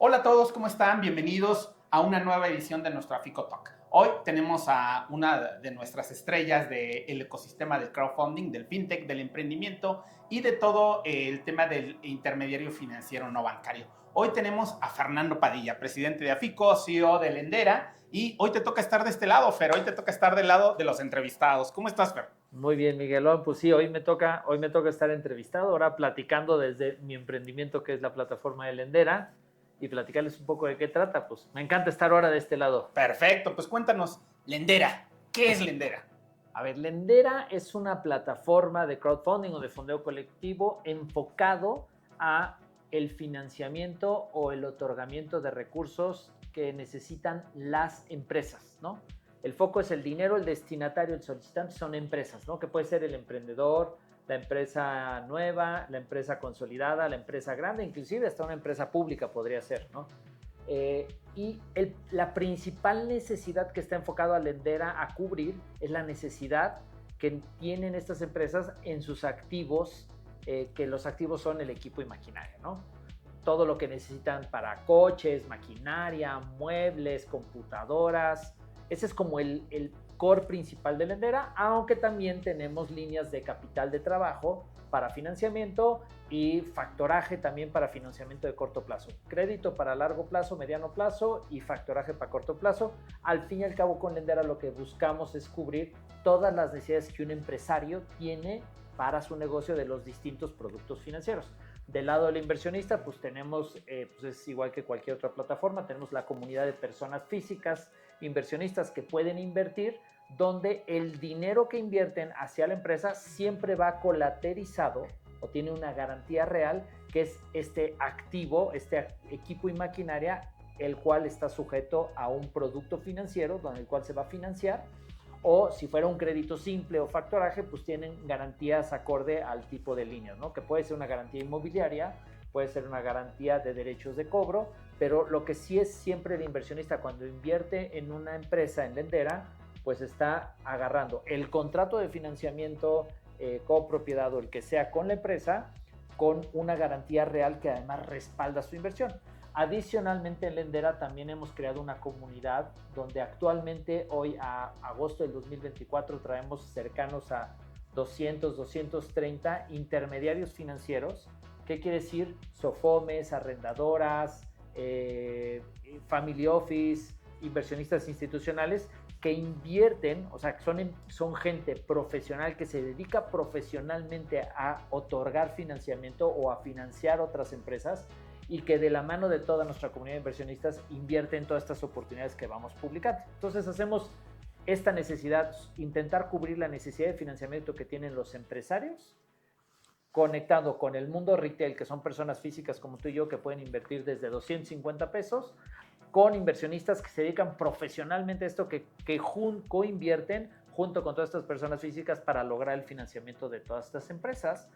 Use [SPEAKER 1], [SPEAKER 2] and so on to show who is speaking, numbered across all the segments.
[SPEAKER 1] Hola a todos, ¿cómo están? Bienvenidos a una nueva edición de nuestro Afico Talk. Hoy tenemos a una de nuestras estrellas del ecosistema del crowdfunding, del fintech, del emprendimiento y de todo el tema del intermediario financiero no bancario. Hoy tenemos a Fernando Padilla, presidente de Afico, CEO de Lendera, y hoy te toca estar de este lado, Fer, hoy te toca estar del lado de los entrevistados. ¿Cómo estás, Fer?
[SPEAKER 2] Muy bien, Miguelón. Pues sí, hoy me toca estar entrevistado, ahora platicando desde mi emprendimiento, que es la plataforma de Lendera, y platicarles un poco de qué trata. Pues me encanta estar ahora de este lado.
[SPEAKER 1] Perfecto, pues cuéntanos, Lendera, ¿qué es Lendera?
[SPEAKER 2] A ver, Lendera es una plataforma de crowdfunding o de fondeo colectivo enfocado a el financiamiento o el otorgamiento de recursos que necesitan las empresas, ¿no? El foco es el dinero, el destinatario, el solicitante son empresas, ¿no? Que puede ser el emprendedor, la empresa nueva, la empresa consolidada, la empresa grande, inclusive hasta una empresa pública podría ser, ¿no? La principal necesidad que está enfocado a Lendera a cubrir es la necesidad que tienen estas empresas en sus activos, que los activos son el equipo y maquinaria, ¿no? Todo lo que necesitan para coches, maquinaria, muebles, computadoras. Ese es como el core principal de Lendera, aunque también tenemos líneas de capital de trabajo para financiamiento y factoraje también para financiamiento de corto plazo. Crédito para largo plazo, mediano plazo y factoraje para corto plazo. Al fin y al cabo, con Lendera lo que buscamos es cubrir todas las necesidades que un empresario tiene para su negocio de los distintos productos financieros. Del lado del inversionista, pues tenemos, pues es igual que cualquier otra plataforma, tenemos la comunidad de personas físicas, inversionistas que pueden invertir, donde el dinero que invierten hacia la empresa siempre va colateralizado o tiene una garantía real, que es este activo, este equipo y maquinaria, el cual está sujeto a un producto financiero, donde el cual se va a financiar. O si fuera un crédito simple o factoraje, pues tienen garantías acorde al tipo de líneas, ¿no? Que puede ser una garantía inmobiliaria, puede ser una garantía de derechos de cobro, pero lo que sí es siempre el inversionista cuando invierte en una empresa en Lendera, pues está agarrando el contrato de financiamiento, copropiedad o el que sea con la empresa, con una garantía real que además respalda su inversión. Adicionalmente, en Lendera también hemos creado una comunidad donde actualmente, hoy a agosto del 2024, traemos cercanos a 200, 230 intermediarios financieros. ¿Qué quiere decir? Sofomes, arrendadoras, family office, inversionistas institucionales que invierten, o sea, son gente profesional que se dedica profesionalmente a otorgar financiamiento o a financiar otras empresas y que de la mano de toda nuestra comunidad de inversionistas invierte en todas estas oportunidades que vamos publicando. Entonces hacemos esta necesidad, intentar cubrir la necesidad de financiamiento que tienen los empresarios, conectado con el mundo retail, que son personas físicas como tú y yo, que pueden invertir desde 250 pesos, con inversionistas que se dedican profesionalmente a esto, que co-invierten junto con todas estas personas físicas para lograr el financiamiento de todas estas empresas.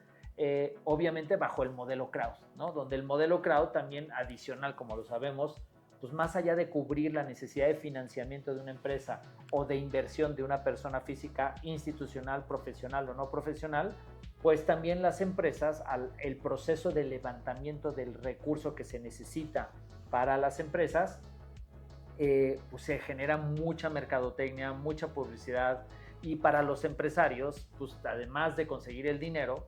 [SPEAKER 2] Obviamente bajo el modelo crowd, ¿no? Donde el modelo crowd también adicional, como lo sabemos, pues más allá de cubrir la necesidad de financiamiento de una empresa o de inversión de una persona física institucional, profesional o no profesional, pues también las empresas, el proceso de levantamiento del recurso que se necesita para las empresas, pues se genera mucha mercadotecnia, mucha publicidad, y para los empresarios, pues además de conseguir el dinero,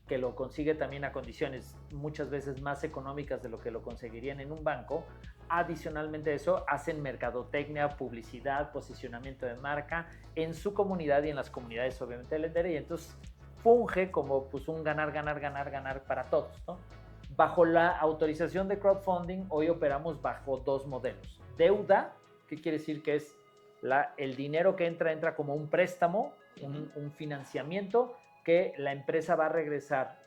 [SPEAKER 2] que lo consigue también a condiciones muchas veces más económicas de lo que lo conseguirían en un banco. Adicionalmente a eso, hacen mercadotecnia, publicidad, posicionamiento de marca en su comunidad y en las comunidades obviamente de Lendera, y entonces funge como pues un ganar, ganar, ganar, ganar para todos, ¿no? Bajo la autorización de crowdfunding, hoy operamos bajo dos modelos. Deuda, ¿qué quiere decir? Que es el dinero que entra como un préstamo, un financiamiento, que la empresa va a regresar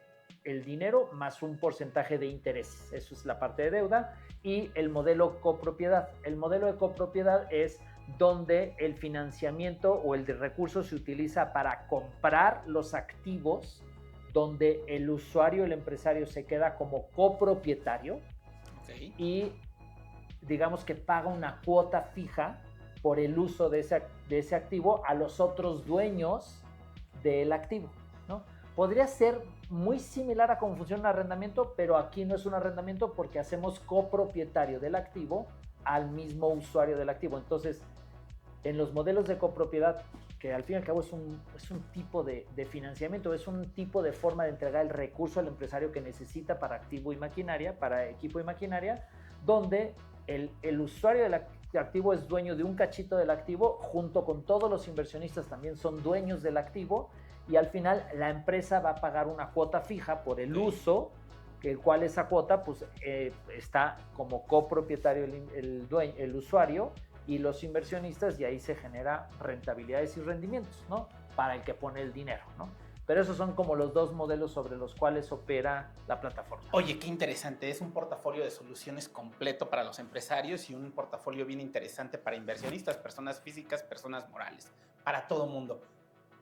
[SPEAKER 2] el dinero más un porcentaje de intereses. Eso es la parte de deuda. Y el modelo copropiedad. El modelo de copropiedad es donde el financiamiento o el de recursos se utiliza para comprar los activos, donde el usuario, el empresario, se queda como copropietario. Okay. Y digamos que paga una cuota fija por el uso de ese activo a los otros dueños del activo, ¿no? Podría ser muy similar a cómo funciona un arrendamiento, pero aquí no es un arrendamiento porque hacemos copropietario del activo al mismo usuario del activo. Entonces, en los modelos de copropiedad, que al fin y al cabo es un tipo de financiamiento, es un tipo de forma de entregar el recurso al empresario que necesita para activo y maquinaria, para equipo y maquinaria, donde el usuario del activo es dueño de un cachito del activo, junto con todos los inversionistas también son dueños del activo, y al final la empresa va a pagar una cuota fija por el uso, el cual esa cuota pues, está como copropietario el usuario y los inversionistas, y ahí se genera rentabilidades y rendimientos, ¿no? Para el que pone el dinero, ¿no? Pero esos son como los dos modelos sobre los cuales opera la plataforma.
[SPEAKER 1] Oye, qué interesante. Es un portafolio de soluciones completo para los empresarios y un portafolio bien interesante para inversionistas, personas físicas, personas morales, para todo mundo.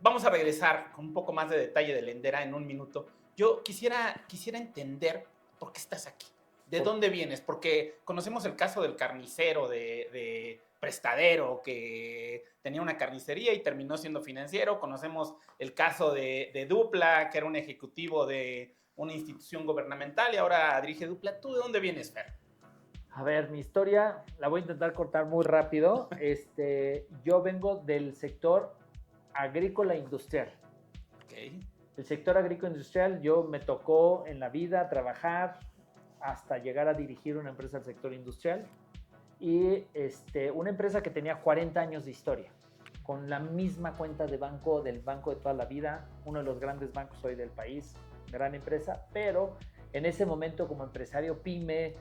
[SPEAKER 1] Vamos a regresar con un poco más de detalle de Lendera en un minuto. Yo quisiera entender por qué estás aquí. ¿De dónde vienes? Porque conocemos el caso del carnicero de Prestadero, que tenía una carnicería y terminó siendo financiero. Conocemos el caso de Dupla, que era un ejecutivo de una institución gubernamental y ahora dirige Dupla. ¿Tú de dónde vienes, Fer?
[SPEAKER 2] A ver, mi historia la voy a intentar cortar muy rápido. Yo vengo del sector agrícola industrial.
[SPEAKER 1] Okay.
[SPEAKER 2] El sector agrícola industrial, yo me tocó en la vida trabajar hasta llegar a dirigir una empresa del sector industrial, y una empresa que tenía 40 años de historia, con la misma cuenta de banco del banco de toda la vida, uno de los grandes bancos hoy del país, gran empresa, pero en ese momento como empresario pyme,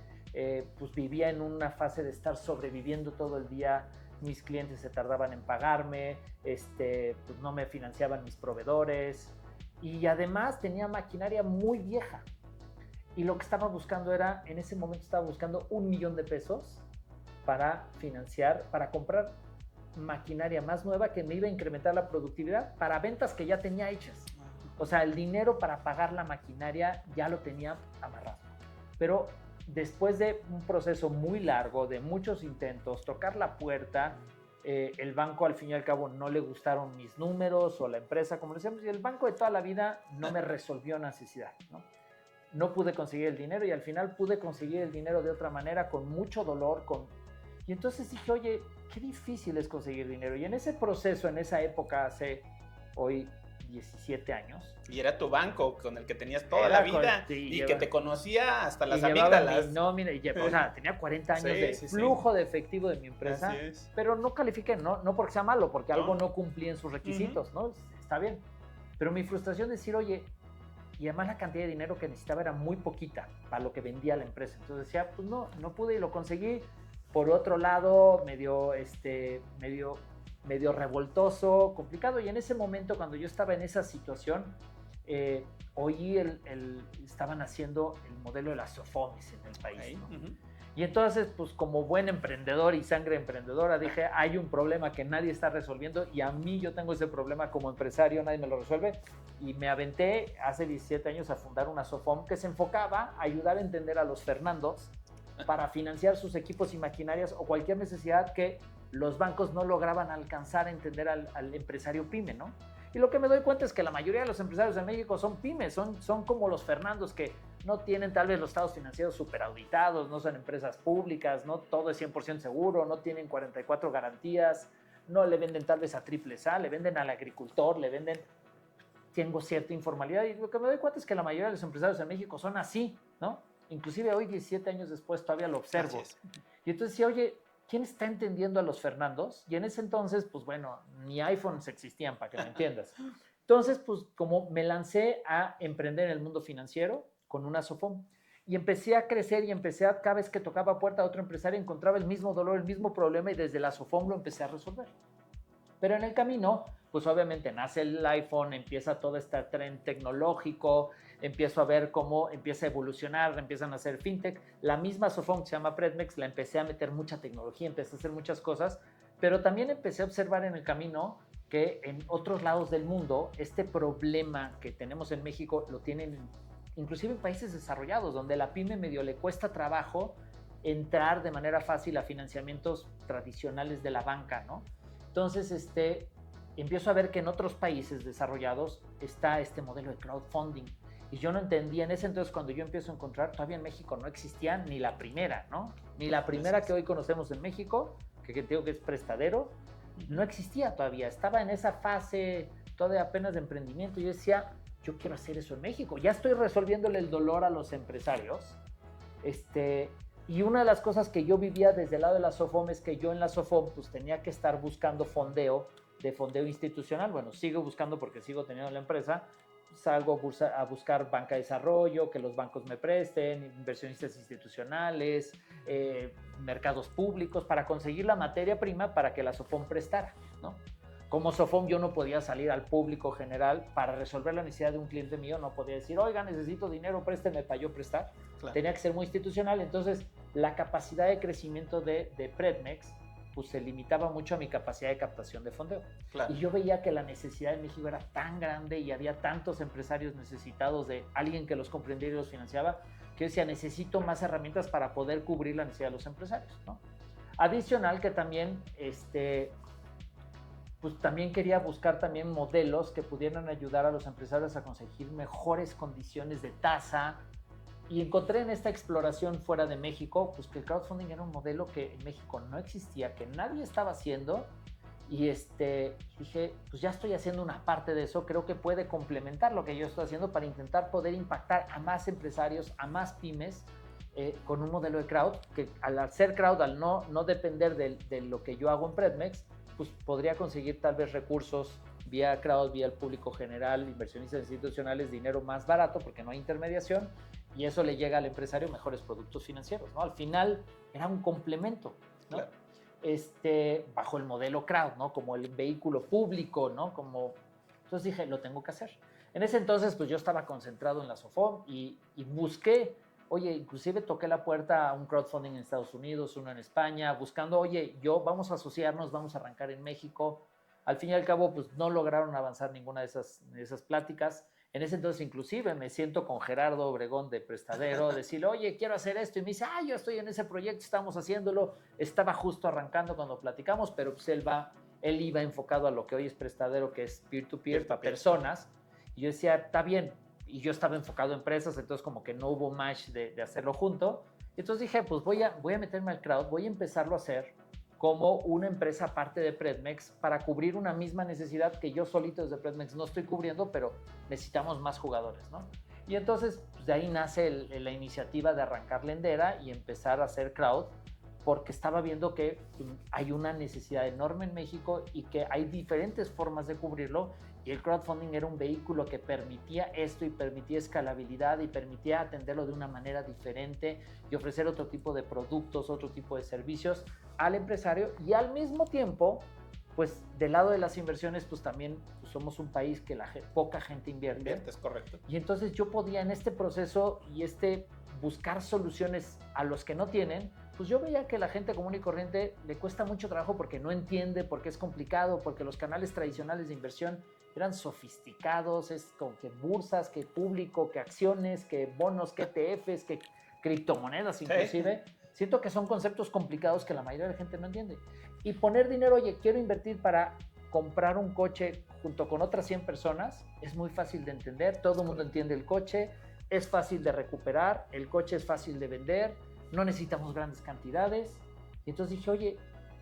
[SPEAKER 2] pues vivía en una fase de estar sobreviviendo todo el día. Mis clientes se tardaban en pagarme, pues no me financiaban mis proveedores, y además tenía maquinaria muy vieja. Y lo que estaba buscando era, en ese momento estaba buscando $1,000,000 para financiar, para comprar maquinaria más nueva que me iba a incrementar la productividad para ventas que ya tenía hechas. O sea, el dinero para pagar la maquinaria ya lo tenía amarrado. Pero después de un proceso muy largo, de muchos intentos, tocar la puerta, el banco al fin y al cabo no le gustaron mis números, o la empresa, como decíamos, y el banco de toda la vida no me resolvió necesidad, ¿no? No pude conseguir el dinero, y al final pude conseguir el dinero de otra manera, con mucho dolor, y entonces dije, oye, qué difícil es conseguir dinero. Y en ese proceso, en esa época, hace hoy 17 años.
[SPEAKER 1] Y era tu banco con el que tenías toda la vida, que te conocía hasta las amígdalas.
[SPEAKER 2] O sea, tenía 40 años de flujo de efectivo de mi empresa, pero no califiqué, no porque sea malo, porque algo no cumplía en sus requisitos, ¿no? Está bien. Pero mi frustración de decir, oye, y además la cantidad de dinero que necesitaba era muy poquita para lo que vendía la empresa. Entonces decía, pues no pude, y lo conseguí. Por otro lado, medio revoltoso, complicado. Y en ese momento, cuando yo estaba en esa situación, oí estaban haciendo el modelo de las SOFOMIs en el país, ¿no? Y entonces, pues como buen emprendedor y sangre emprendedora, dije, hay un problema que nadie está resolviendo, y a mí yo tengo ese problema como empresario, nadie me lo resuelve. Y me aventé hace 17 años a fundar una SOFOM que se enfocaba a ayudar a entender a los Fernandos para financiar sus equipos y maquinarias, o cualquier necesidad que los bancos no lograban alcanzar a entender al empresario pyme, ¿no? Y lo que me doy cuenta es que la mayoría de los empresarios en México son pymes, son como los Fernandos, que no tienen tal vez los estados financieros súper auditados, no son empresas públicas, no todo es 100% seguro, no tienen 44 garantías, no le venden tal vez a Triple A, le venden al agricultor, tengo cierta informalidad, y lo que me doy cuenta es que la mayoría de los empresarios en México son así, ¿no? Inclusive hoy, 17 años después, todavía lo observo. Y entonces decía, oye, ¿quién está entendiendo a los Fernandos? Y en ese entonces, pues bueno, ni iPhones existían, para que me entiendas. Entonces, pues como me lancé a emprender en el mundo financiero con una SOFOM, y empecé a crecer, y cada vez que tocaba puerta a otro empresario, encontraba el mismo dolor, el mismo problema, y desde la SOFOM lo empecé a resolver. Pero en el camino, pues obviamente nace el iPhone, empieza todo este tren tecnológico, empiezo a ver cómo empieza a evolucionar, empiezan a hacer fintech. La misma SOFOM, que se llama Predmex, la empecé a meter mucha tecnología, empecé a hacer muchas cosas, pero también empecé a observar en el camino que en otros lados del mundo este problema que tenemos en México lo tienen inclusive en países desarrollados, donde la pyme medio le cuesta trabajo entrar de manera fácil a financiamientos tradicionales de la banca, ¿no? Entonces, empiezo a ver que en otros países desarrollados está este modelo de crowdfunding, Y yo no entendía, en ese entonces cuando yo empiezo a encontrar, todavía en México no existía ni la primera, ¿no? Ni la primera que hoy conocemos en México, que digo que es Prestadero, no existía todavía, estaba en esa fase todavía apenas de emprendimiento. Yo decía, yo quiero hacer eso en México, ya estoy resolviéndole el dolor a los empresarios. Y una de las cosas que yo vivía desde el lado de la SOFOM es que yo en la SOFOM pues tenía que estar buscando fondeo institucional. Bueno, sigo buscando porque sigo teniendo la empresa. Salgo a buscar banca de desarrollo, que los bancos me presten, inversionistas institucionales, mercados públicos, para conseguir la materia prima para que la SOFOM prestara, ¿no? Como SOFOM yo no podía salir al público general para resolver la necesidad de un cliente mío, no podía decir, oiga, necesito dinero, présteme para yo prestar. Claro. Tenía que ser muy institucional, entonces la capacidad de crecimiento de Predmex pues se limitaba mucho a mi capacidad de captación de fondeo. Claro. Y yo veía que la necesidad en México era tan grande y había tantos empresarios necesitados de alguien que los comprendiera y los financiaba, que yo decía, necesito más herramientas para poder cubrir la necesidad de los empresarios, ¿no? Adicional que también, pues también quería buscar también modelos que pudieran ayudar a los empresarios a conseguir mejores condiciones de tasa. Y encontré en esta exploración fuera de México, pues que el crowdfunding era un modelo que en México no existía, que nadie estaba haciendo. Y dije, pues ya estoy haciendo una parte de eso, creo que puede complementar lo que yo estoy haciendo para intentar poder impactar a más empresarios, a más pymes, con un modelo de crowd, que al ser crowd, al no depender de lo que yo hago en Predmex, pues podría conseguir tal vez recursos vía crowd, vía el público general, inversionistas institucionales, dinero más barato porque no hay intermediación, y eso le llega al empresario mejores productos financieros, ¿no? Al final era un complemento, ¿no? Claro. Bajo el modelo crowd, ¿no? Como el vehículo público, ¿no? Entonces dije, lo tengo que hacer. En ese entonces, pues yo estaba concentrado en la SOFOM y busqué, oye, inclusive toqué la puerta a un crowdfunding en Estados Unidos, uno en España, buscando, oye, vamos a asociarnos, vamos a arrancar en México. Al fin y al cabo, pues no lograron avanzar ninguna de esas pláticas. En ese entonces, inclusive, me siento con Gerardo Obregón de Prestadero, decirle, oye, quiero hacer esto. Y me dice, yo estoy en ese proyecto, estamos haciéndolo. Estaba justo arrancando cuando platicamos, pero pues él iba enfocado a lo que hoy es Prestadero, que es peer-to-peer, para personas. Y yo decía, está bien. Y yo estaba enfocado en empresas, entonces como que no hubo match de hacerlo junto. Entonces dije, pues voy a meterme al crowd, voy a empezarlo a hacer como una empresa aparte de Predmex para cubrir una misma necesidad que yo solito desde Predmex no estoy cubriendo, pero necesitamos más jugadores, ¿no? Y entonces pues de ahí nace la iniciativa de arrancar Lendera y empezar a hacer crowd, porque estaba viendo que hay una necesidad enorme en México y que hay diferentes formas de cubrirlo, y el crowdfunding era un vehículo que permitía esto y permitía escalabilidad y permitía atenderlo de una manera diferente y ofrecer otro tipo de productos, otro tipo de servicios al empresario. Y al mismo tiempo, pues del lado de las inversiones, pues también pues somos un país que poca gente invierte.
[SPEAKER 1] Es correcto.
[SPEAKER 2] Y entonces yo podía en este proceso y buscar soluciones a los que no tienen, pues yo veía que la gente común y corriente le cuesta mucho trabajo porque no entiende, porque es complicado, porque los canales tradicionales de inversión eran sofisticados, es como que bursas, que público, que acciones, que bonos, que ETFs, que criptomonedas inclusive. Sí. Siento que son conceptos complicados que la mayoría de la gente no entiende. Y poner dinero, oye, quiero invertir para comprar un coche junto con otras 100 personas, es muy fácil de entender, todo el mundo entiende el coche, es fácil de recuperar, el coche es fácil de vender, no necesitamos grandes cantidades. Y entonces dije, oye,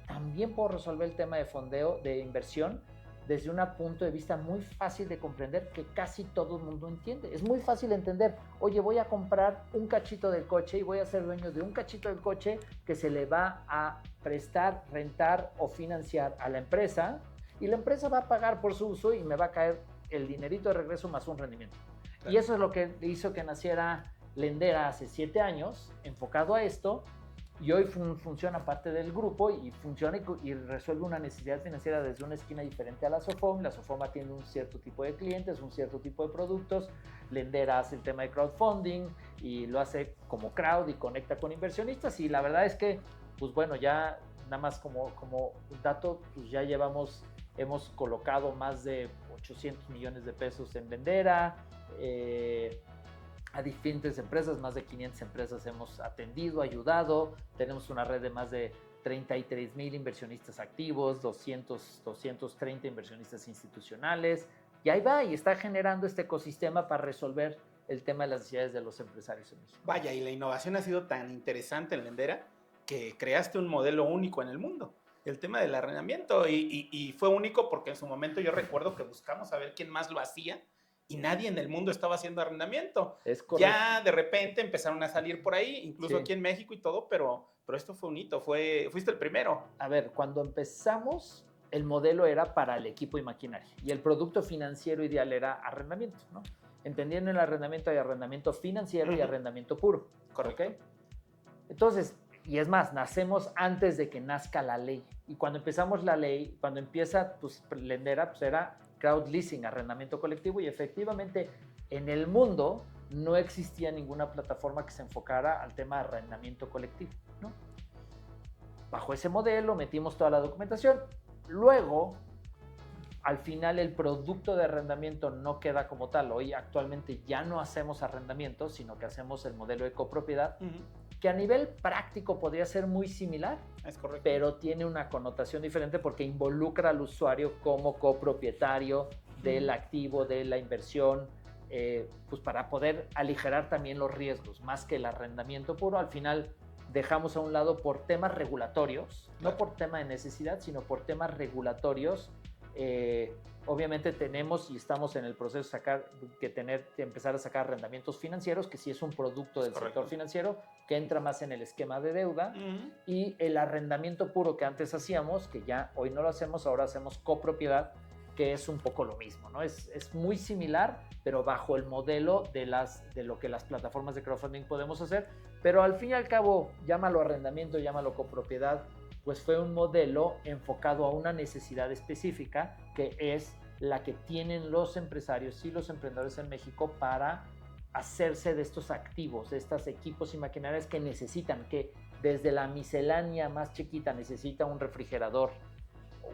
[SPEAKER 2] también puedo resolver el tema de fondeo, de inversión, desde un punto de vista muy fácil de comprender que casi todo el mundo entiende. Es muy fácil entender, oye, voy a comprar un cachito del coche y voy a ser dueño de un cachito del coche que se le va a prestar, rentar o financiar a la empresa, y la empresa va a pagar por su uso y me va a caer el dinerito de regreso más un rendimiento. Claro. Y eso es lo que hizo que naciera Lendera hace 7 años, enfocado a esto, y hoy funciona parte del grupo y funciona y resuelve una necesidad financiera desde una esquina diferente a la SOFOM. La SOFOM atiende un cierto tipo de clientes, un cierto tipo de productos. Lendera hace el tema de crowdfunding y lo hace como crowd y conecta con inversionistas. Y la verdad es que, pues bueno, ya nada más como dato, pues ya hemos colocado más de 800 millones de pesos en Lendera. A diferentes empresas, más de 500 empresas hemos atendido, ayudado. Tenemos una red de más de 33,000 inversionistas activos, 230 inversionistas institucionales. Y ahí va, y está generando este ecosistema para resolver el tema de las necesidades de los empresarios en México.
[SPEAKER 1] Vaya, y la innovación ha sido tan interesante en Lendera que creaste un modelo único en el mundo. El tema del arrendamiento y fue único porque en su momento yo recuerdo que buscamos a ver quién más lo hacía y nadie en el mundo estaba haciendo arrendamiento.
[SPEAKER 2] Es correcto.
[SPEAKER 1] Ya de repente empezaron a salir por ahí, incluso
[SPEAKER 2] Sí.
[SPEAKER 1] aquí en México y todo, pero esto fue un hito, fuiste el primero.
[SPEAKER 2] A ver, cuando empezamos, el modelo era para el equipo y maquinaria y el producto financiero ideal era arrendamiento, ¿no? Entendiendo en el arrendamiento hay arrendamiento financiero y arrendamiento puro.
[SPEAKER 1] Correcto.
[SPEAKER 2] ¿Ok? Entonces, y es más, nacemos antes de que nazca la ley. Y cuando empezamos la ley, cuando empieza pues, Lendera, pues era crowd leasing, arrendamiento colectivo, y efectivamente en el mundo no existía ninguna plataforma que se enfocara al tema de arrendamiento colectivo, ¿no? Bajo ese modelo metimos toda la documentación. Luego, al final el producto de arrendamiento no queda como tal. Hoy actualmente ya no hacemos arrendamiento, sino que hacemos el modelo de copropiedad, que a nivel práctico podría ser muy similar,
[SPEAKER 1] Es correcto.
[SPEAKER 2] pero tiene una connotación diferente porque involucra al usuario como copropietario del activo, de la inversión, pues para poder aligerar también los riesgos, más que el arrendamiento puro. Al final dejamos a un lado por temas regulatorios, no por tema de necesidad, sino por temas regulatorios. Obviamente tenemos y estamos en el proceso de empezar a sacar arrendamientos financieros, que sí es un producto del sector financiero, que entra más en el esquema de deuda, y el arrendamiento puro que antes hacíamos, que ya hoy no lo hacemos, ahora hacemos copropiedad, que es un poco lo mismo, ¿no? Es muy similar, pero bajo el modelo de lo que las plataformas de crowdfunding podemos hacer, pero al fin y al cabo, llámalo arrendamiento, llámalo copropiedad, pues fue un modelo enfocado a una necesidad específica, que es la que tienen los empresarios y los emprendedores en México para hacerse de estos activos, de estos equipos y maquinarias que necesitan, que desde la miscelánea más chiquita necesita un refrigerador,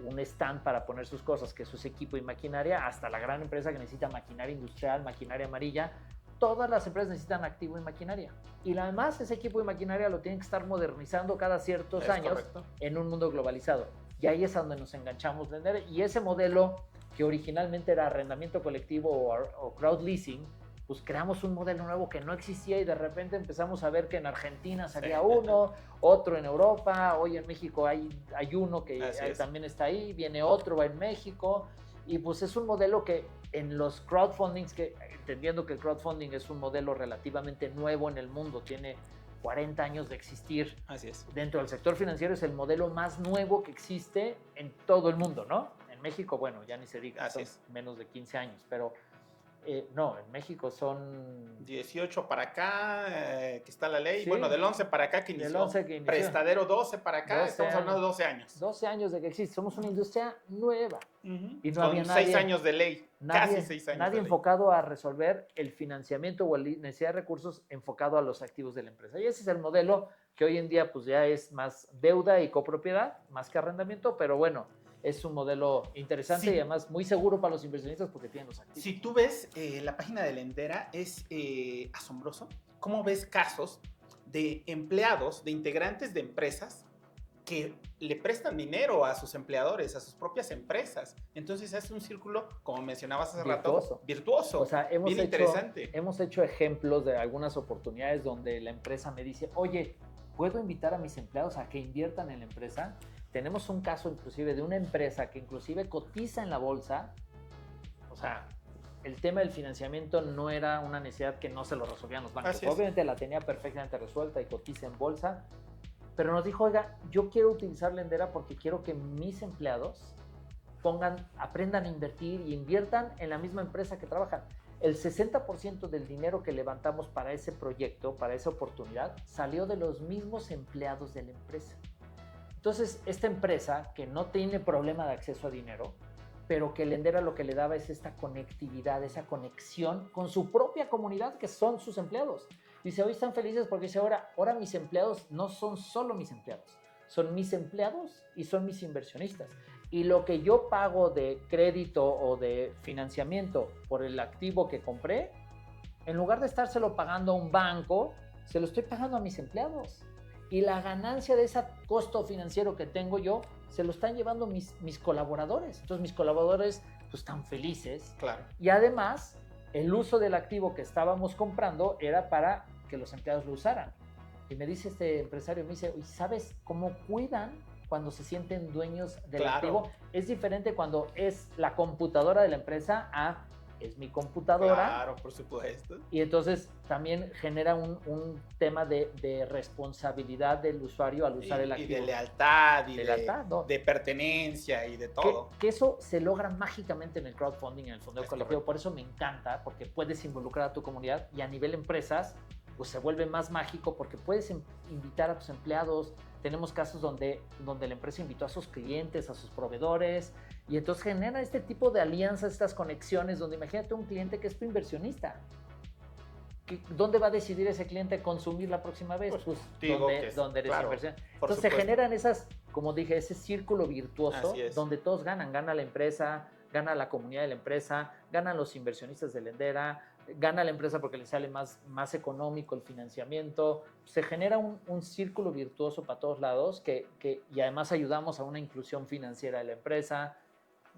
[SPEAKER 2] un stand para poner sus cosas, que eso es equipo y maquinaria, hasta la gran empresa que necesita maquinaria industrial, maquinaria amarilla. Todas las empresas necesitan activo y maquinaria. Y además ese equipo y maquinaria lo tienen que estar modernizando cada ciertos años en un mundo globalizado. Y ahí es a donde nos enganchamos, Lendera. Y ese modelo que originalmente era arrendamiento colectivo o crowd leasing, pues creamos un modelo nuevo que no existía y de repente empezamos a ver que en Argentina salía uno, otro en Europa, hoy en México hay uno que también está ahí, viene otro, va en México. Y pues es un modelo que en los crowdfundings, que entendiendo que el crowdfunding es un modelo relativamente nuevo en el mundo, tiene 40 años de existir.
[SPEAKER 1] Así es.
[SPEAKER 2] Dentro del sector financiero es el modelo más nuevo que existe en todo el mundo, ¿no? En México, bueno, ya ni se diga, son menos de 15 años, pero no, en México son
[SPEAKER 1] 18 para acá, que está la ley.
[SPEAKER 2] Sí.
[SPEAKER 1] Bueno, del 11 para acá que inició. Prestadero 12 para acá, estamos hablando de 12 años.
[SPEAKER 2] 12 años de que existe, somos una industria nueva. Y no
[SPEAKER 1] con
[SPEAKER 2] había nadie,
[SPEAKER 1] 6 años de ley, casi 6 años.
[SPEAKER 2] Nadie enfocado a resolver el financiamiento o la necesidad de recursos enfocado a los activos de la empresa. Y ese es el modelo que hoy en día pues ya es más deuda y copropiedad, más que arrendamiento, pero bueno, es un modelo interesante y además muy seguro para los inversionistas porque tienen los activos.
[SPEAKER 1] Si tú ves la página de Lendera, es asombroso cómo ves casos de empleados, de integrantes de empresas que le prestan dinero a sus empleadores, a sus propias empresas. Entonces hace un círculo, como mencionabas hace rato, virtuoso.
[SPEAKER 2] O sea,
[SPEAKER 1] interesante.
[SPEAKER 2] Hemos hecho ejemplos de algunas oportunidades donde la empresa me dice, oye, ¿puedo invitar a mis empleados a que inviertan en la empresa? Tenemos un caso inclusive de una empresa que inclusive cotiza en la bolsa. O sea, el tema del financiamiento no era una necesidad que no se lo resolvían los bancos. Obviamente la tenía perfectamente resuelta y cotiza en bolsa. Pero nos dijo, oiga, yo quiero utilizar Lendera porque quiero que mis empleados aprendan a invertir y inviertan en la misma empresa que trabajan. El 60% del dinero que levantamos para ese proyecto, para esa oportunidad, salió de los mismos empleados de la empresa. Entonces, esta empresa, que no tiene problema de acceso a dinero, pero que Lendera lo que le daba es esta conectividad, esa conexión con su propia comunidad, que son sus empleados. Dice, hoy están felices porque dice, ahora mis empleados no son solo mis empleados, son mis empleados y son mis inversionistas. Y lo que yo pago de crédito o de financiamiento por el activo que compré, en lugar de estárselo pagando a un banco, se lo estoy pagando a mis empleados. Y la ganancia de ese costo financiero que tengo yo, se lo están llevando mis colaboradores. Entonces mis colaboradores pues están felices.
[SPEAKER 1] Claro.
[SPEAKER 2] Y además el uso del activo que estábamos comprando era para que los empleados lo usaran. Y me dice este empresario, me dice, ¿sabes cómo cuidan cuando se sienten dueños del activo? Es diferente cuando es la computadora de la empresa a es mi computadora.
[SPEAKER 1] Claro, por supuesto.
[SPEAKER 2] Y entonces también genera un tema de responsabilidad del usuario al usar el activo.
[SPEAKER 1] Y de lealtad, y
[SPEAKER 2] de lealtad, ¿no?
[SPEAKER 1] de pertenencia y de todo.
[SPEAKER 2] Que eso se logra mágicamente en el crowdfunding, en el fondeo colectivo.
[SPEAKER 1] Correcto.
[SPEAKER 2] Por eso me encanta, porque puedes involucrar a tu comunidad y a nivel empresas, pues se vuelve más mágico porque puedes invitar a tus empleados. Tenemos casos donde la empresa invitó a sus clientes, a sus proveedores, y entonces genera este tipo de alianzas, estas conexiones, donde imagínate un cliente que es tu inversionista. ¿Dónde va a decidir ese cliente consumir la próxima vez? Pues donde eres inversión. Entonces se generan esas, como dije, ese círculo virtuoso donde todos ganan. Gana la empresa, gana la comunidad de la empresa, ganan los inversionistas de Lendera, gana la empresa porque le sale más económico el financiamiento. Se genera un círculo virtuoso para todos lados y además ayudamos a una inclusión financiera de la empresa.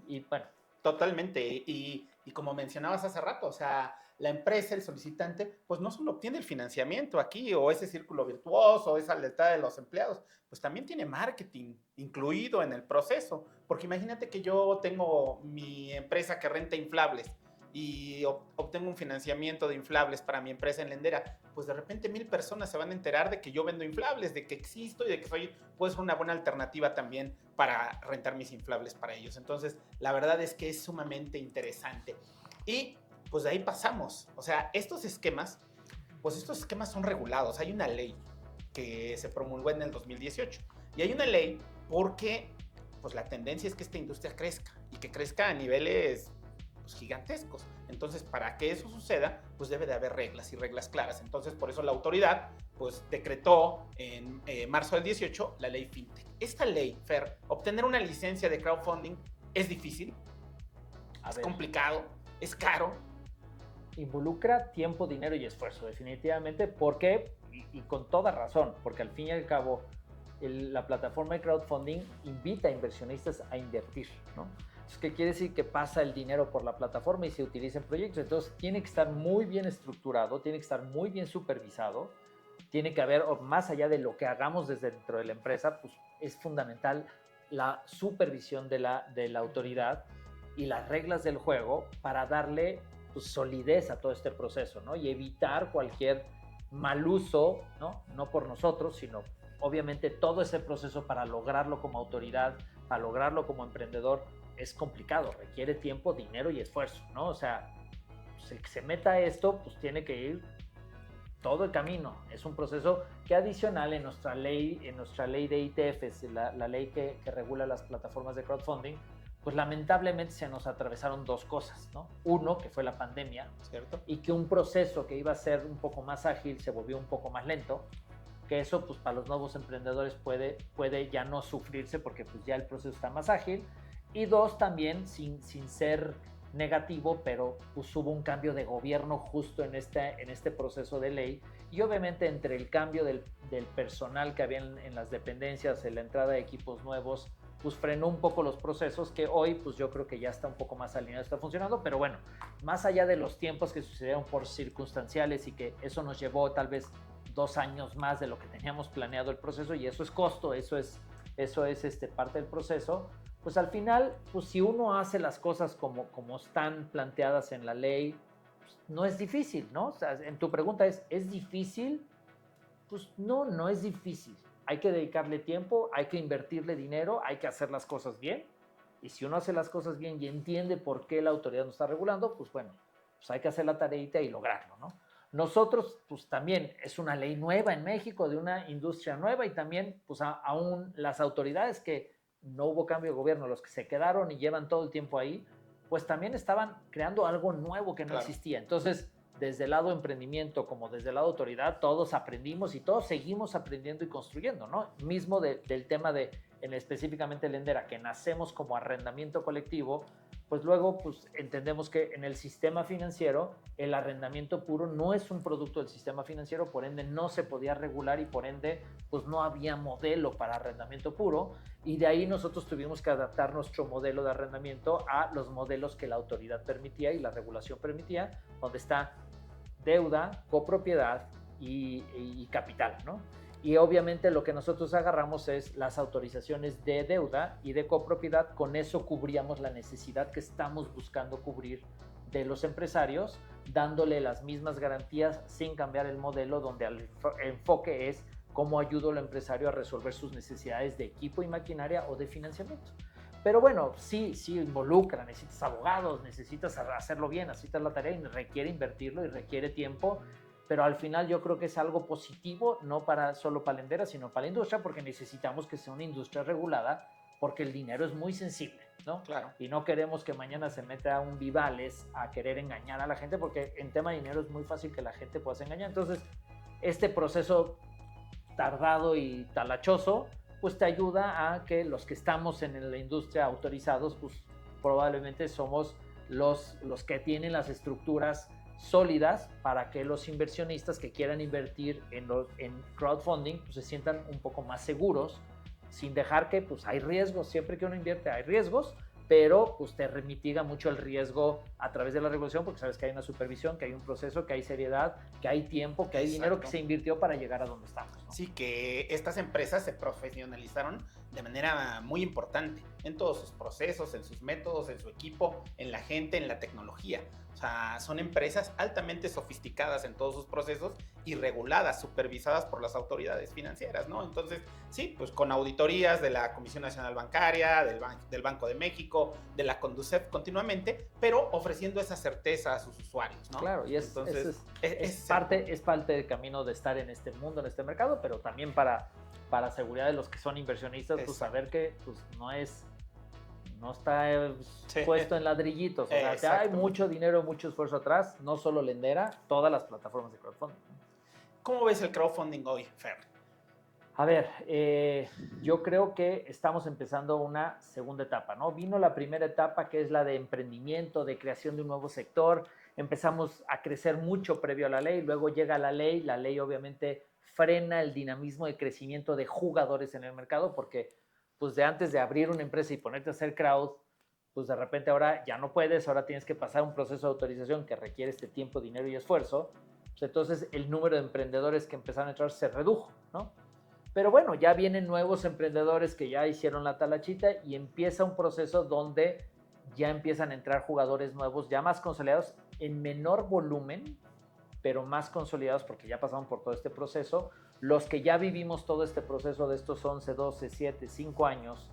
[SPEAKER 2] Y bueno.
[SPEAKER 1] Totalmente. Y como mencionabas hace rato, o sea, la empresa, el solicitante, pues no solo obtiene el financiamiento aquí o ese círculo virtuoso, esa lealtad de los empleados, pues también tiene marketing incluido en el proceso. Porque imagínate que yo tengo mi empresa que renta inflables y obtengo un financiamiento de inflables para mi empresa en Lendera, pues de repente 1,000 personas se van a enterar de que yo vendo inflables, de que existo y de que puede ser una buena alternativa también para rentar mis inflables para ellos. Entonces, la verdad es que es sumamente interesante. Y pues de ahí pasamos. O sea, estos esquemas son regulados. Hay una ley que se promulgó en el 2018 y hay una ley porque pues la tendencia es que esta industria crezca y que crezca a niveles gigantescos. Entonces, para que eso suceda, pues debe de haber reglas y reglas claras. Entonces, por eso la autoridad pues decretó en marzo del 18 la ley FinTech. Esta ley, Fer, obtener una licencia de crowdfunding es difícil, es complicado, es caro.
[SPEAKER 2] Involucra tiempo, dinero y esfuerzo, definitivamente. ¿Por qué? Y con toda razón, porque al fin y al cabo la plataforma de crowdfunding invita a inversionistas a invertir, ¿no? ¿Qué quiere decir? Que pasa el dinero por la plataforma y se utiliza en proyectos. Entonces, tiene que estar muy bien estructurado, tiene que estar muy bien supervisado, tiene que haber, más allá de lo que hagamos desde dentro de la empresa, pues es fundamental la supervisión de la autoridad y las reglas del juego para darle pues, solidez a todo este proceso, ¿no? Y evitar cualquier mal uso, ¿no? No por nosotros, sino obviamente todo ese proceso para lograrlo como autoridad, para lograrlo como emprendedor, es complicado, requiere tiempo, dinero y esfuerzo, ¿no? O sea, pues el que se meta a esto, pues tiene que ir todo el camino. Es un proceso que adicional en nuestra ley de ITFs, la ley que regula las plataformas de crowdfunding, pues lamentablemente se nos atravesaron dos cosas, ¿no? Uno, que fue la pandemia,
[SPEAKER 1] ¿cierto?
[SPEAKER 2] Y que un proceso que iba a ser un poco más ágil se volvió un poco más lento, que eso pues para los nuevos emprendedores puede ya no sufrirse porque pues ya el proceso está más ágil. Y dos, también, sin ser negativo, pero pues hubo un cambio de gobierno justo en este proceso de ley. Y obviamente entre el cambio del personal que había en las dependencias, en la entrada de equipos nuevos, pues frenó un poco los procesos que hoy pues yo creo que ya está un poco más alineado, está funcionando. Pero bueno, más allá de los tiempos que sucedieron por circunstanciales y que eso nos llevó tal vez 2 años más de lo que teníamos planeado el proceso, y eso es costo, eso es parte del proceso. Pues al final, pues si uno hace las cosas como están planteadas en la ley, pues no es difícil, ¿no? O sea, en tu pregunta ¿es difícil? Pues no es difícil. Hay que dedicarle tiempo, hay que invertirle dinero, hay que hacer las cosas bien. Y si uno hace las cosas bien y entiende por qué la autoridad nos está regulando, pues bueno, pues hay que hacer la tareita y lograrlo, ¿no? Nosotros, pues también es una ley nueva en México, de una industria nueva, y también, pues aún las autoridades que no hubo cambio de gobierno, los que se quedaron y llevan todo el tiempo ahí, pues también estaban creando algo nuevo que no existía. Entonces, desde el lado emprendimiento como desde el lado autoridad, todos aprendimos y todos seguimos aprendiendo y construyendo, ¿no? Mismo del tema específicamente Lendera, que nacemos como arrendamiento colectivo, pues luego pues entendemos que en el sistema financiero el arrendamiento puro no es un producto del sistema financiero, por ende no se podía regular y por ende pues no había modelo para arrendamiento puro, y de ahí nosotros tuvimos que adaptar nuestro modelo de arrendamiento a los modelos que la autoridad permitía y la regulación permitía, donde está deuda, copropiedad y capital, ¿no? Y obviamente lo que nosotros agarramos es las autorizaciones de deuda y de copropiedad. Con eso cubríamos la necesidad que estamos buscando cubrir de los empresarios, dándole las mismas garantías sin cambiar el modelo, donde el enfoque es cómo ayudo al empresario a resolver sus necesidades de equipo y maquinaria o de financiamiento. Pero bueno, sí involucra, necesitas abogados, necesitas hacerlo bien, necesitas la tarea y requiere invertirlo y requiere tiempo. Pero al final yo creo que es algo positivo, no solo para Lendera, sino para la industria, porque necesitamos que sea una industria regulada, porque el dinero es muy sensible, ¿no?
[SPEAKER 1] Claro.
[SPEAKER 2] Y no queremos que mañana se meta un Vivales a querer engañar a la gente, porque en tema de dinero es muy fácil que la gente pueda engañar. Entonces, este proceso tardado y talachoso, pues te ayuda a que los que estamos en la industria autorizados, pues probablemente somos los que tienen las estructuras sólidas para que los inversionistas que quieran invertir en crowdfunding pues se sientan un poco más seguros, sin dejar que pues hay riesgos, siempre que uno invierte hay riesgos, pero pues te mitiga mucho el riesgo a través de la regulación, porque sabes que hay una supervisión, que hay un proceso, que hay seriedad, que hay tiempo, que hay dinero que se invirtió para llegar a donde estamos, ¿no?
[SPEAKER 1] Sí, que estas empresas se profesionalizaron de manera muy importante en todos sus procesos, en sus métodos, en su equipo, en la gente, en la tecnología. O sea, son empresas altamente sofisticadas en todos sus procesos y reguladas, supervisadas por las autoridades financieras, ¿no? Entonces, sí, pues con auditorías de la Comisión Nacional Bancaria, del Banco de México, de la Conducef continuamente, pero ofreciendo esa certeza a sus usuarios, ¿no?
[SPEAKER 2] Claro, y
[SPEAKER 1] entonces
[SPEAKER 2] es parte del camino de estar en este mundo, en este mercado, pero también para seguridad de los que son inversionistas, pues saber que pues, no está puesto en ladrillitos, o sea, hay mucho dinero, mucho esfuerzo atrás, no solo Lendera, todas las plataformas de crowdfunding.
[SPEAKER 1] ¿Cómo ves el crowdfunding hoy, Fer?
[SPEAKER 2] A ver, yo creo que estamos empezando una segunda etapa, ¿no? Vino la primera etapa, que es la de emprendimiento, de creación de un nuevo sector. Empezamos a crecer mucho previo a la ley, luego llega la ley obviamente frena el dinamismo de crecimiento de jugadores en el mercado, porque pues de antes de abrir una empresa y ponerte a hacer crowd, pues de repente ahora ya no puedes, ahora tienes que pasar un proceso de autorización que requiere este tiempo, dinero y esfuerzo. Pues entonces el número de emprendedores que empezaron a entrar se redujo, ¿no? Pero bueno, ya vienen nuevos emprendedores que ya hicieron la talachita y empieza un proceso donde ya empiezan a entrar jugadores nuevos, ya más consolidados, en menor volumen, pero más consolidados porque ya pasaron por todo este proceso. Los que ya vivimos todo este proceso de estos 11, 12, 7, 5 años,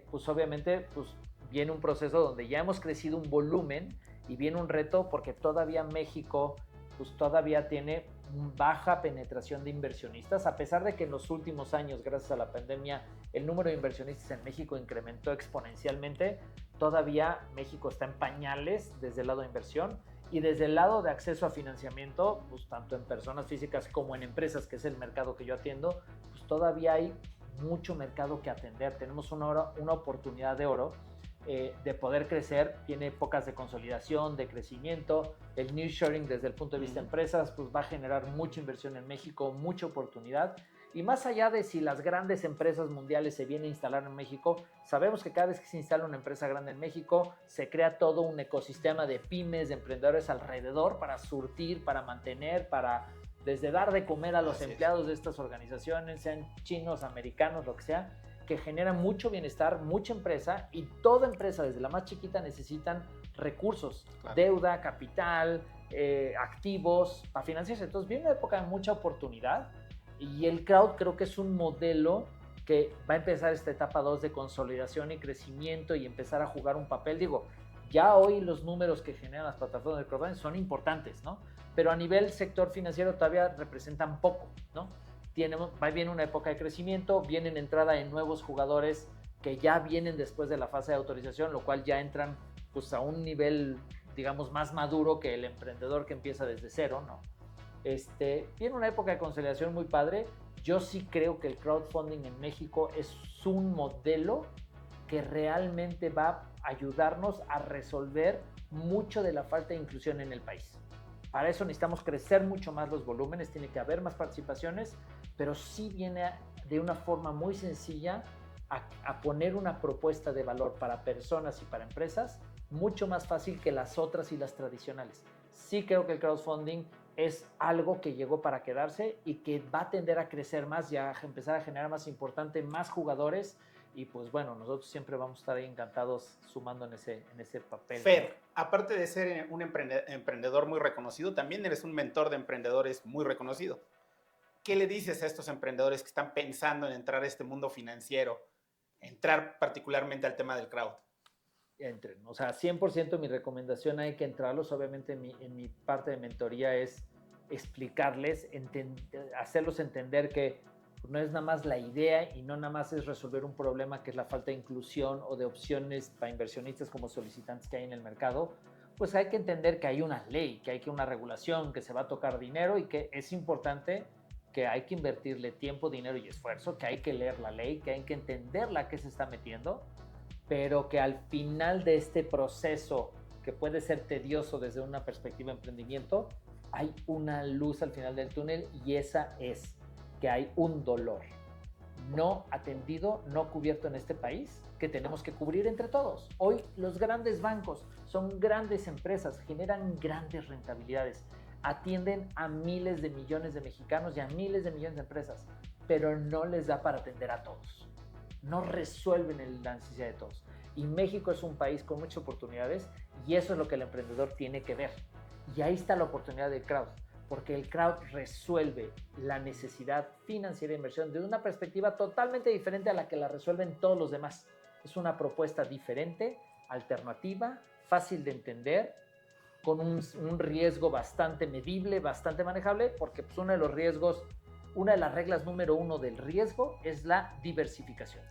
[SPEAKER 2] pues obviamente pues viene un proceso donde ya hemos crecido un volumen y viene un reto porque todavía México pues todavía tiene baja penetración de inversionistas, a pesar de que en los últimos años, gracias a la pandemia, el número de inversionistas en México incrementó exponencialmente. Todavía México está en pañales desde el lado de inversión y desde el lado de acceso a financiamiento, pues tanto en personas físicas como en empresas, que es el mercado que yo atiendo, pues todavía hay mucho mercado que atender. Tenemos una oportunidad de oro de poder crecer, tiene épocas de consolidación, de crecimiento. El nearshoring desde el punto de vista de empresas pues va a generar mucha inversión en México, mucha oportunidad. Y más allá de si las grandes empresas mundiales se vienen a instalar en México, sabemos que cada vez que se instala una empresa grande en México, se crea todo un ecosistema de pymes, de emprendedores alrededor para surtir, para mantener, para desde dar de comer a los empleados de estas organizaciones, sean chinos, americanos, lo que sea, que genera mucho bienestar, mucha empresa, y toda empresa, desde la más chiquita, necesitan recursos, deuda, capital, activos para financiarse. Entonces viene una época de mucha oportunidad y el crowd creo que es un modelo que va a empezar esta etapa 2 de consolidación y crecimiento y empezar a jugar un papel. Digo, ya hoy los números que generan las plataformas de crowdfunding son importantes, ¿no? Pero a nivel sector financiero todavía representan poco, ¿no? Viene una época de crecimiento, vienen entrada de nuevos jugadores que ya vienen después de la fase de autorización, lo cual ya entran pues a un nivel, digamos, más maduro que el emprendedor que empieza desde cero, ¿no? Viene una época de consolidación muy padre. Yo sí creo que el crowdfunding en México es un modelo que realmente va ayudarnos a resolver mucho de la falta de inclusión en el país. Para eso necesitamos crecer mucho más los volúmenes, tiene que haber más participaciones, pero sí viene de una forma muy sencilla a poner una propuesta de valor para personas y para empresas mucho más fácil que las otras y las tradicionales. Sí creo que el crowdfunding es algo que llegó para quedarse y que va a tender a crecer más y a empezar a generar más importante, más jugadores. Y pues bueno, nosotros siempre vamos a estar ahí encantados sumando en ese papel.
[SPEAKER 1] Fer, aparte de ser un emprendedor muy reconocido, también eres un mentor de emprendedores muy reconocido. ¿Qué le dices a estos emprendedores que están pensando en entrar a este mundo financiero, entrar particularmente al tema del crowd?
[SPEAKER 2] Entren, o sea, 100% mi recomendación hay que entrarlos. Obviamente en mi parte de mentoría es explicarles, hacerlos entender que no es nada más la idea y no nada más es resolver un problema que es la falta de inclusión o de opciones para inversionistas como solicitantes que hay en el mercado. Pues hay que entender que hay una ley, que hay una regulación, que se va a tocar dinero y que es importante, que hay que invertirle tiempo, dinero y esfuerzo, que hay que leer la ley, que hay que entenderla a qué se está metiendo, pero que al final de este proceso, que puede ser tedioso desde una perspectiva de emprendimiento, hay una luz al final del túnel y esa es que hay un dolor no atendido, no cubierto en este país, que tenemos que cubrir entre todos. Hoy los grandes bancos son grandes empresas, generan grandes rentabilidades, atienden a miles de millones de mexicanos y a miles de millones de empresas, pero no les da para atender a todos. No resuelven la necesidad de todos. Y México es un país con muchas oportunidades y eso es lo que el emprendedor tiene que ver. Y ahí está la oportunidad del crowd, porque el crowd resuelve la necesidad financiera de inversión de una perspectiva totalmente diferente a la que la resuelven todos los demás. Es una propuesta diferente, alternativa, fácil de entender, con un riesgo bastante medible, bastante manejable, porque pues, una de las reglas número 1 del riesgo es la diversificación.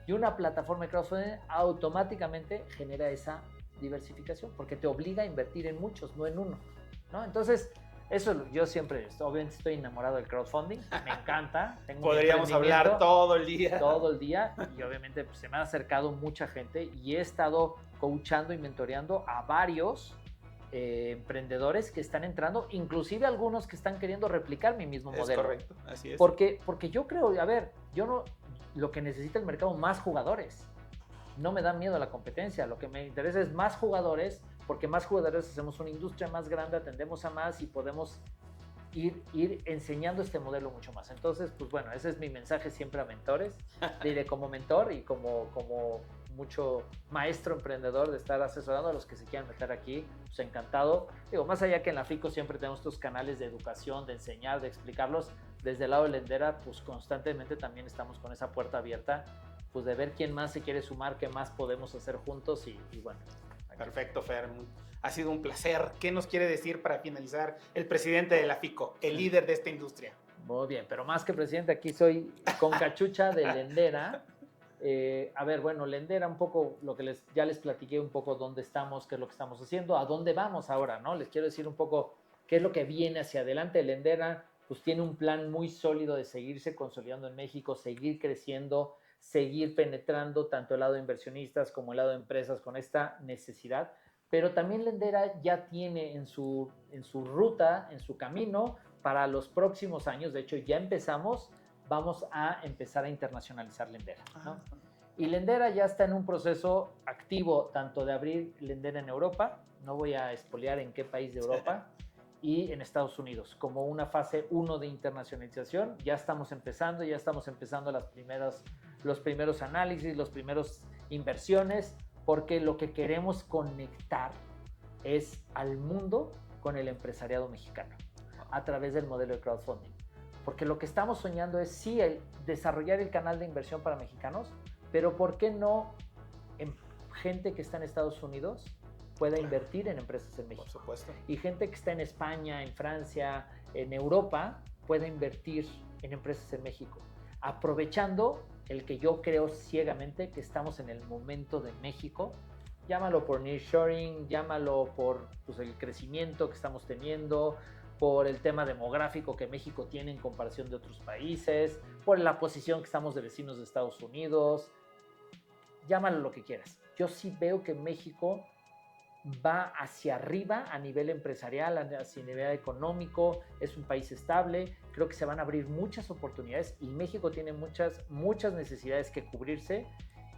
[SPEAKER 2] Y una plataforma de crowdfunding automáticamente genera esa diversificación, porque te obliga a invertir en muchos, no en uno, ¿no? Entonces, eso yo siempre, obviamente estoy enamorado del crowdfunding, me encanta.
[SPEAKER 1] Podríamos hablar todo el día.
[SPEAKER 2] Todo el día, y obviamente pues, se me ha acercado mucha gente y he estado coachando y mentoreando a varios emprendedores que están entrando, inclusive algunos que están queriendo replicar mi mismo modelo.
[SPEAKER 1] Es correcto, así es.
[SPEAKER 2] Porque yo creo, lo que necesita el mercado, más jugadores. No me da miedo la competencia, lo que me interesa es más jugadores, porque más jugadores hacemos una industria más grande, atendemos a más y podemos ir enseñando este modelo mucho más. Entonces, pues bueno, ese es mi mensaje siempre a mentores, diré como mentor y como mucho maestro emprendedor de estar asesorando a los que se quieran meter aquí, pues encantado. Digo, más allá que en la FICO siempre tenemos estos canales de educación, de enseñar, de explicarlos, desde el lado de Lendera, pues constantemente también estamos con esa puerta abierta, pues de ver quién más se quiere sumar, qué más podemos hacer juntos y bueno.
[SPEAKER 1] Aquí. Perfecto, Fer. Ha sido un placer. ¿Qué nos quiere decir para finalizar el presidente de la FICO, el líder de esta industria?
[SPEAKER 2] Muy bien, pero más que presidente, aquí soy con cachucha de Lendera. A ver, bueno, Lendera, un poco lo que ya les platiqué un poco dónde estamos, qué es lo que estamos haciendo, a dónde vamos ahora, ¿no? Les quiero decir un poco qué es lo que viene hacia adelante. Lendera, pues tiene un plan muy sólido de seguirse consolidando en México, seguir creciendo, seguir penetrando tanto el lado de inversionistas como el lado de empresas con esta necesidad, pero también Lendera ya tiene en su ruta, en su camino para los próximos años, de hecho ya vamos a empezar a internacionalizar Lendera, ¿no? Y Lendera ya está en un proceso activo tanto de abrir Lendera en Europa, no voy a espolear en qué país de Europa, y en Estados Unidos, como una fase 1 de internacionalización. Ya estamos empezando los primeros análisis, los primeros inversiones, porque lo que queremos conectar es al mundo con el empresariado mexicano a través del modelo de crowdfunding. Porque lo que estamos soñando es sí desarrollar el canal de inversión para mexicanos, pero ¿por qué no gente que está en Estados Unidos pueda invertir en empresas en México?
[SPEAKER 1] Por supuesto.
[SPEAKER 2] Y gente que está en España, en Francia, en Europa, pueda invertir en empresas en México. Aprovechando el que yo creo ciegamente que estamos en el momento de México, llámalo por nearshoring, llámalo por pues, el crecimiento que estamos teniendo, por el tema demográfico que México tiene en comparación de otros países, por la posición que estamos de vecinos de Estados Unidos, llámalo lo que quieras. yo sí veo que México va hacia arriba a nivel empresarial, hacia nivel económico, es un país estable, creo que se van a abrir muchas oportunidades y México tiene muchas necesidades que cubrirse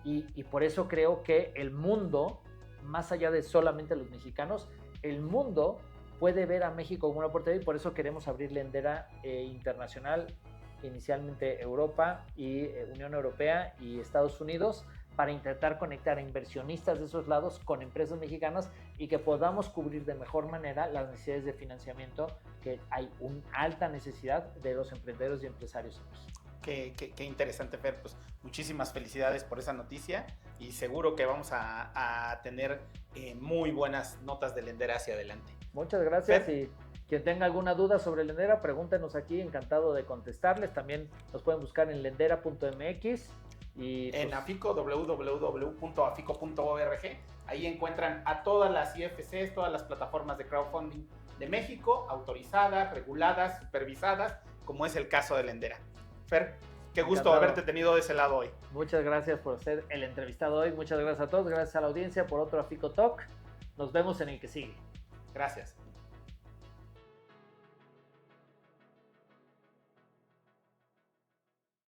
[SPEAKER 2] y por eso creo que el mundo, más allá de solamente los mexicanos, el mundo puede ver a México como una oportunidad y por eso queremos abrir Lendera internacional, inicialmente Europa y Unión Europea y Estados Unidos, para intentar conectar a inversionistas de esos lados con empresas mexicanas y que podamos cubrir de mejor manera las necesidades de financiamiento, que hay una alta necesidad de los emprendedores y empresarios en México.
[SPEAKER 1] Qué interesante, Fer. Pues muchísimas felicidades por esa noticia y seguro que vamos a tener muy buenas notas de Lendera hacia adelante.
[SPEAKER 2] Muchas gracias. Fer. Y quien tenga alguna duda sobre Lendera, pregúntenos aquí, encantado de contestarles. También nos pueden buscar en lendera.mx. Y
[SPEAKER 1] en Afico, www.afico.org. Ahí encuentran a todas las IFCs, todas las plataformas de crowdfunding de México, autorizadas, reguladas, supervisadas, como es el caso de Lendera. Fer, qué gusto haberte tenido de ese lado hoy.
[SPEAKER 2] Muchas gracias por ser el entrevistado hoy. Muchas gracias a todos. Gracias a la audiencia por otro Afico Talk. Nos vemos en el que sigue.
[SPEAKER 1] Gracias.